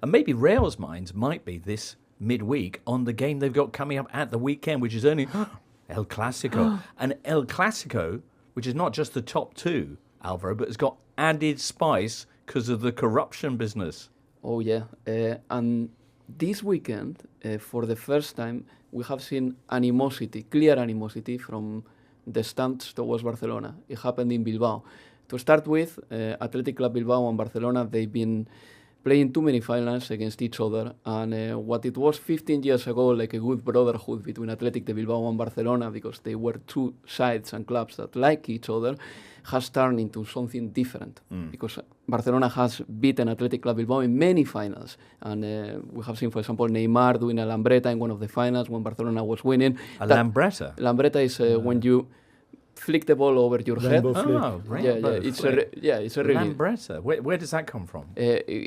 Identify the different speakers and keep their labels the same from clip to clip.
Speaker 1: And maybe Real's minds might be this midweek on the game they've got coming up at the weekend, which is only El Clasico. And El Clasico, which is not just the top two, Alvaro, but it's got added spice because of the corruption business.
Speaker 2: Oh, yeah. And this weekend, for the first time, we have seen animosity, clear animosity from the stands towards Barcelona. It happened in Bilbao. To start with, Athletic Club Bilbao and Barcelona, they've been playing too many finals against each other. And what it was 15 years ago, like a good brotherhood between Athletic de Bilbao and Barcelona, because they were two sides and clubs that like each other, has turned into something different. Because Barcelona has beaten Athletic Club Bilbao in many finals. And we have seen, for example, Neymar doing a Lambreta in one of the finals when Barcelona was winning.
Speaker 1: A Lambreta?
Speaker 2: Lambreta is when you flick the ball over your head.
Speaker 1: Oh,
Speaker 2: it's a really...
Speaker 1: Lambreta. Where does that come from?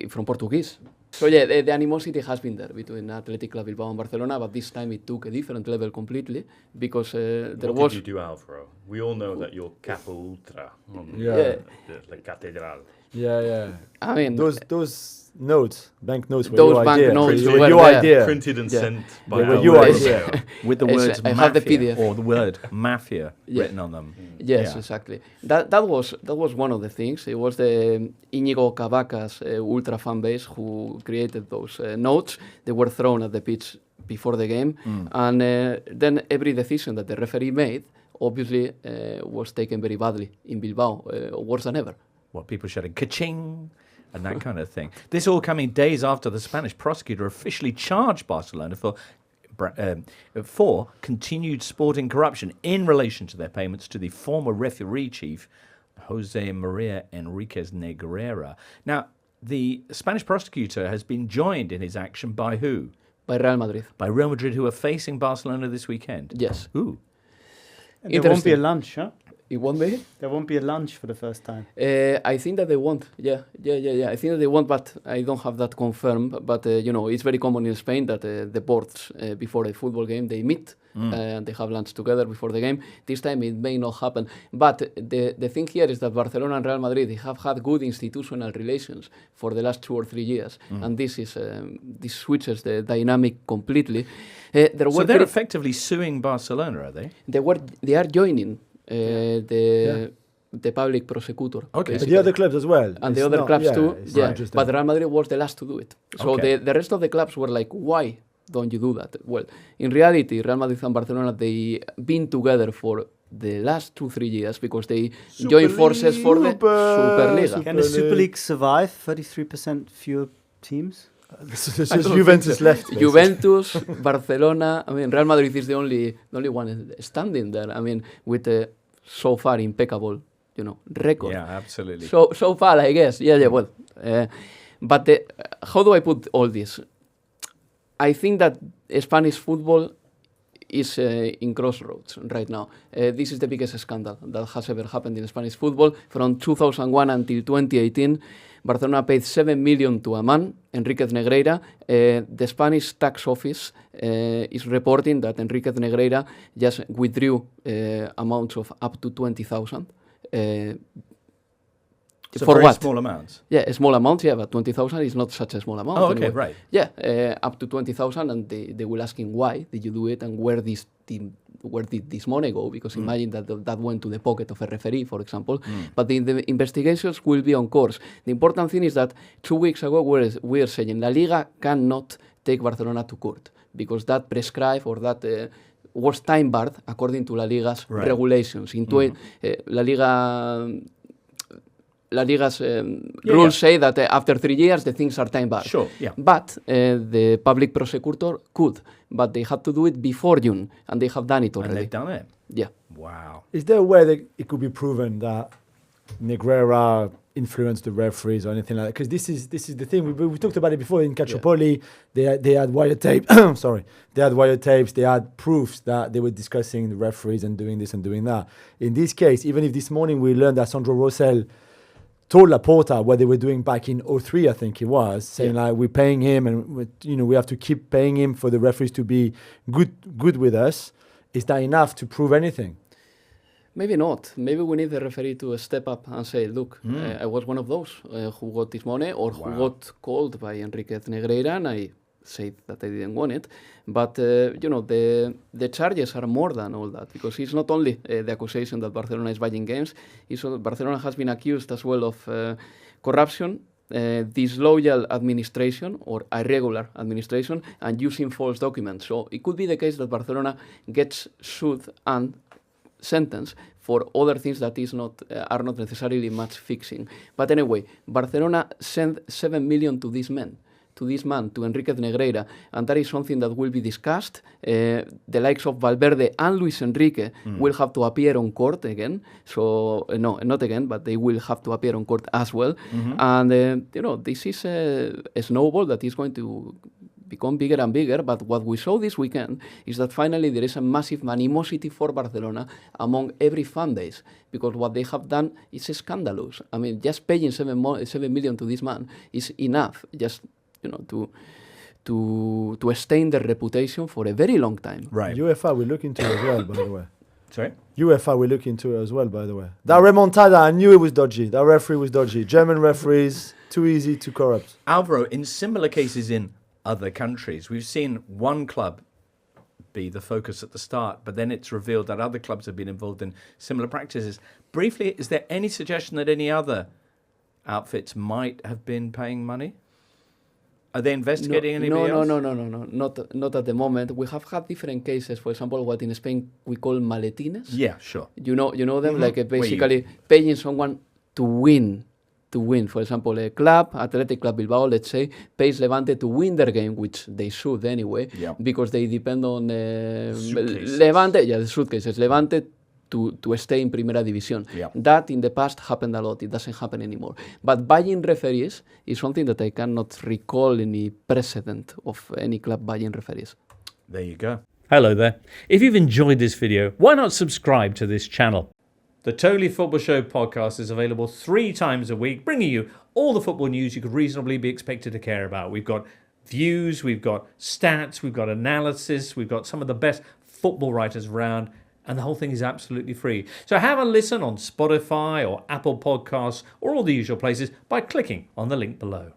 Speaker 2: From Portuguese. So yeah, the animosity has been there between Athletic Club Bilbao and Barcelona, but this time it took a different level completely because there was...
Speaker 3: What did you do, Alvaro? We all know that you're Capo Ultra. La Catedral.
Speaker 4: Yeah.
Speaker 2: I mean...
Speaker 4: Those notes, bank notes were
Speaker 2: those
Speaker 4: your
Speaker 2: bank
Speaker 4: idea.
Speaker 2: notes
Speaker 4: They were
Speaker 2: were
Speaker 4: your
Speaker 2: there.
Speaker 4: idea.
Speaker 3: Printed and sent by
Speaker 4: They were
Speaker 3: Alvaro
Speaker 4: your
Speaker 3: Romeo.
Speaker 4: idea.
Speaker 1: With the words
Speaker 2: I have the
Speaker 1: mafia
Speaker 2: PDF.
Speaker 1: or the word mafia written on them.
Speaker 2: Yes, exactly. That was one of the things. It was the Íñigo Cavacas ultra fan base who created those notes. They were thrown at the pitch before the game, and then every decision that the referee made obviously was taken very badly in Bilbao, worse than ever.
Speaker 1: What people shouting ka-ching and that kind of thing. This all coming days after the Spanish prosecutor officially charged Barcelona for continued sporting corruption in relation to their payments to the former referee chief, Jose Maria Enriquez Negreira. Now, the Spanish prosecutor has been joined in his action by who?
Speaker 2: By Real Madrid.
Speaker 1: By Real Madrid, who are facing Barcelona this weekend.
Speaker 2: Yes.
Speaker 1: Ooh.
Speaker 5: There won't be a lunch, huh?
Speaker 2: It won't be?
Speaker 5: There won't be a lunch for the first time.
Speaker 2: I think that they won't. Yeah. I think that they won't, but I don't have that confirmed. But, it's very common in Spain that the boards, before a football game, they meet and they have lunch together before the game. This time it may not happen. But the thing here is that Barcelona and Real Madrid, they have had good institutional relations for the last 2 or 3 years. And this switches the dynamic completely.
Speaker 1: So they're effectively suing Barcelona, are they?
Speaker 2: They are joining the public prosecutor.
Speaker 4: Okay. But the other clubs as well.
Speaker 2: And the other clubs too.
Speaker 4: Yeah.
Speaker 2: But Real Madrid was the last to do it. So the rest of the clubs were like, why don't you do that? Well, in reality, Real Madrid and Barcelona, they been together for the last 2-3 years because they joined forces for the Superliga.
Speaker 5: Can the Super League survive 33% fewer teams?
Speaker 4: It's just Juventus left. Basically.
Speaker 2: Juventus, Barcelona. I mean, Real Madrid is the only one standing there. I mean, with so far impeccable, record.
Speaker 1: Yeah, absolutely.
Speaker 2: So far, I guess. Yeah. Well, but how do I put all this? I think that Spanish football is in crossroads right now. This is the biggest scandal that has ever happened in Spanish football. From 2001 until 2018, Barcelona paid 7 million to a man, Enriquez Negreira. The Spanish tax office is reporting that Enriquez Negreira just withdrew amounts of up to 20,000.
Speaker 1: So
Speaker 2: for
Speaker 1: very
Speaker 2: what?
Speaker 1: Small amounts.
Speaker 2: Yeah, a small amount, but 20,000 is not such a small amount.
Speaker 1: Oh, okay,
Speaker 2: anyway.
Speaker 1: right.
Speaker 2: Yeah, up to 20,000, and they will ask him why did you do it and where did this money go? Because imagine that went to the pocket of a referee, for example. But the investigations will be on course. The important thing is that 2 weeks ago we are saying La Liga cannot take Barcelona to court because that prescribed or that was time barred according to La Liga's regulations. La Liga's rules say that after 3 years the things are time barred.
Speaker 1: Sure, yeah.
Speaker 2: But the public prosecutor could, but they had to do it before June, and they have done it already.
Speaker 1: And they've done it?
Speaker 2: Yeah.
Speaker 1: Wow.
Speaker 4: Is there a way that it could be proven that Negreira influenced the referees or anything like that? Because this is the thing. We talked about it before in Calciopoli. They had wiretape. Sorry. They had wiretapes. They had proofs that they were discussing the referees and doing this and doing that. In this case, even if this morning we learned that Sandro Rosell told Laporta what they were doing back in 2003, I think it was, saying like we're paying him and we have to keep paying him for the referees to be good with us. Is that enough to prove anything?
Speaker 2: Maybe not. Maybe we need the referee to step up and say, look, I was one of those who got this money or who got called by Enriquez Negreira, and I said that I didn't want it. But, the charges are more than all that, because it's not only the accusation that Barcelona is buying games, it's Barcelona has been accused as well of corruption, disloyal administration or irregular administration, and using false documents. So it could be the case that Barcelona gets sued and sentence for other things that are not necessarily match fixing. But anyway, Barcelona sent 7 million to this man, to Enriquez Negreira, and that is something that will be discussed. The likes of Valverde and Luis Enrique will have to appear on court again. So, no, not again, but they will have to appear on court as well. And, this is a snowball that is going to become bigger and bigger, but what we saw this weekend is that finally there is a massive animosity for Barcelona among every fan base, because what they have done is scandalous. I mean, just paying 7 million to this man is enough, just to stain their reputation for a very long time.
Speaker 1: Right.
Speaker 4: UEFA will look into it as well, by the way.
Speaker 1: Sorry?
Speaker 4: UEFA will look into it as well, by the way. That remontada, I knew it was dodgy. That referee was dodgy. German referees, too easy, too corrupt.
Speaker 1: Alvaro, in similar cases in other countries, we've seen one club be the focus at the start, but then it's revealed that other clubs have been involved in similar practices. Briefly, is there any suggestion that any other outfits might have been paying money? Are they investigating anybody else?
Speaker 2: No, not at the moment. We have had different cases. For example, what in Spain we call maletines.
Speaker 1: Yeah, sure.
Speaker 2: You know them, like basically paying someone to win. For example, a club, Athletic Club Bilbao, let's say, pays Levante to win their game, which they should anyway, because they depend on Levante, the suitcases, Levante to stay in Primera División. That in the past happened a lot. It doesn't happen anymore. But buying referees is something that I cannot recall any precedent of any club buying referees.
Speaker 1: There you go.
Speaker 6: Hello there. If you've enjoyed this video, why not subscribe to this channel?
Speaker 1: The Totally Football Show podcast is available 3 times a week, bringing you all the football news you could reasonably be expected to care about. We've got views, we've got stats, we've got analysis, we've got some of the best football writers around, and the whole thing is absolutely free. So have a listen on Spotify or Apple Podcasts or all the usual places by clicking on the link below.